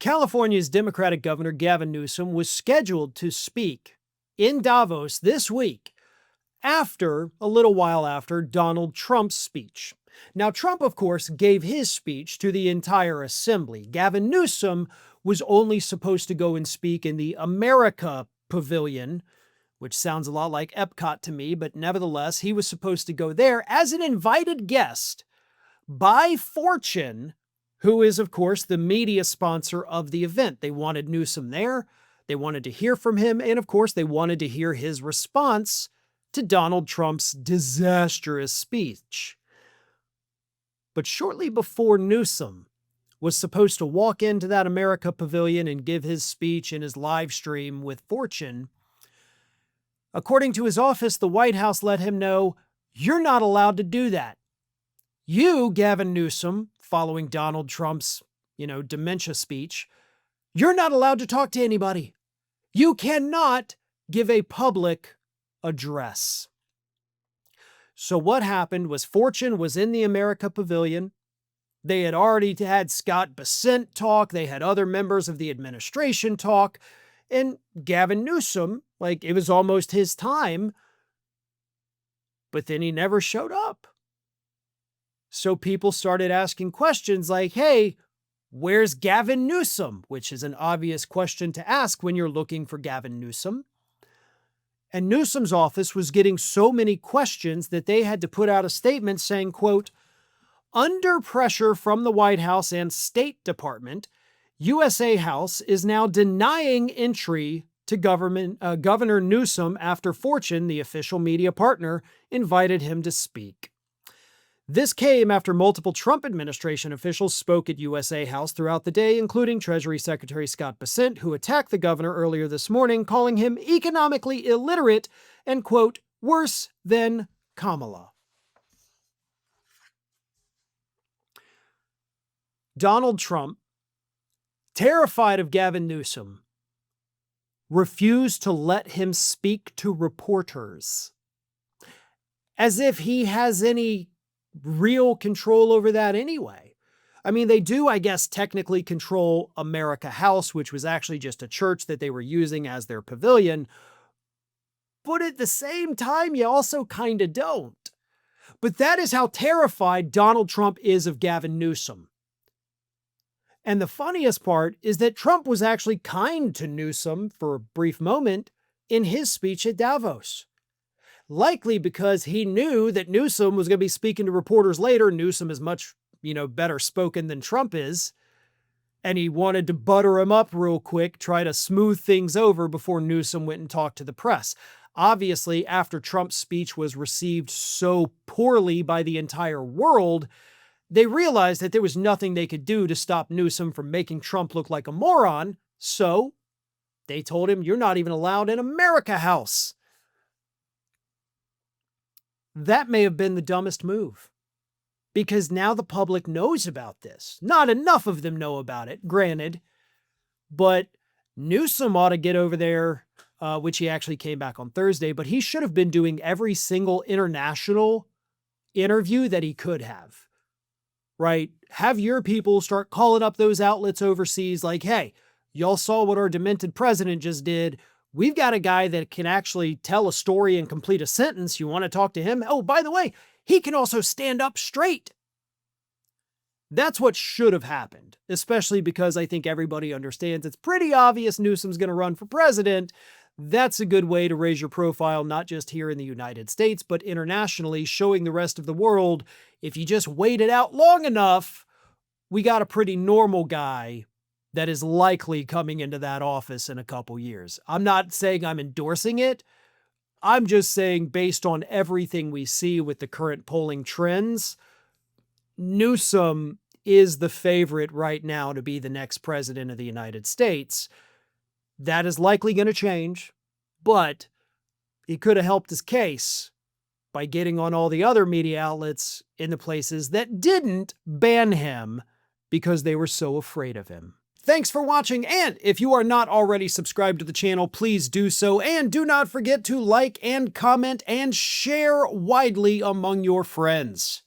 California's Democratic Governor Gavin Newsom was scheduled to speak in Davos this week a little while after Donald Trump's speech. Now, Trump, of course, gave his speech to the entire assembly. Gavin Newsom was only supposed to go and speak in the America Pavilion, which sounds a lot like Epcot to me, but nevertheless, he was supposed to go there as an invited guest by Fortune, who is, of course, the media sponsor of the event. They wanted Newsom there, they wanted to hear from him, and of course, they wanted to hear his response to Donald Trump's disastrous speech. But shortly before Newsom was supposed to walk into that America Pavilion and give his speech in his live stream with Fortune, according to his office, the White House let him know, "You're not allowed to do that. You, Gavin Newsom, following Donald Trump's, dementia speech, you're not allowed to talk to anybody. You cannot give a public address." So what happened was Fortune was in the America Pavilion. They had already had Scott Bessent talk. They had other members of the administration talk. And Gavin Newsom, it was almost his time, but then he never showed up. So people started asking questions like, hey, where's Gavin Newsom? Which is an obvious question to ask when you're looking for Gavin Newsom. And Newsom's office was getting so many questions that they had to put out a statement saying, quote, "Under pressure from the White House and State Department, USA House is now denying entry to Governor Newsom after Fortune, the official media partner, invited him to speak." This came after multiple Trump administration officials spoke at USA House throughout the day, including Treasury Secretary Scott Bessent, who attacked the governor earlier this morning, calling him economically illiterate and, quote, "worse than Kamala." Donald Trump, terrified of Gavin Newsom, refused to let him speak to reporters, as if he has any real control over that anyway. I mean, they do, I guess, technically control America House, which was actually just a church that they were using as their pavilion. But at the same time, you also kind of don't. But that is how terrified Donald Trump is of Gavin Newsom. And the funniest part is that Trump was actually kind to Newsom for a brief moment in his speech at Davos. Likely because he knew that Newsom was going to be speaking to reporters later. Newsom is much, better spoken than Trump is. And he wanted to butter him up real quick, try to smooth things over before Newsom went and talked to the press. Obviously, after Trump's speech was received so poorly by the entire world, they realized that there was nothing they could do to stop Newsom from making Trump look like a moron. So they told him, "You're not even allowed in America House." That may have been the dumbest move, because now the public knows about this. Not enough of them know about it, granted, but Newsom ought to get over there, which he actually came back on Thursday, but he should have been doing every single international interview that he could have, right? Have your people start calling up those outlets overseas like, "Hey, y'all saw what our demented president just did. We've got a guy that can actually tell a story and complete a sentence. You want to talk to him? Oh, by the way, he can also stand up straight." That's what should have happened, especially because I think everybody understands it's pretty obvious Newsom's going to run for president. That's a good way to raise your profile, not just here in the United States, but internationally, showing the rest of the world, if you just wait it out long enough, we got a pretty normal guy that is likely coming into that office in a couple years. I'm not saying I'm endorsing it. I'm just saying, based on everything we see with the current polling trends, Newsom is the favorite right now to be the next president of the United States. That is likely going to change, but he could have helped his case by getting on all the other media outlets in the places that didn't ban him because they were so afraid of him. Thanks for watching, and if you are not already subscribed to the channel, please do so, and do not forget to like and comment and share widely among your friends.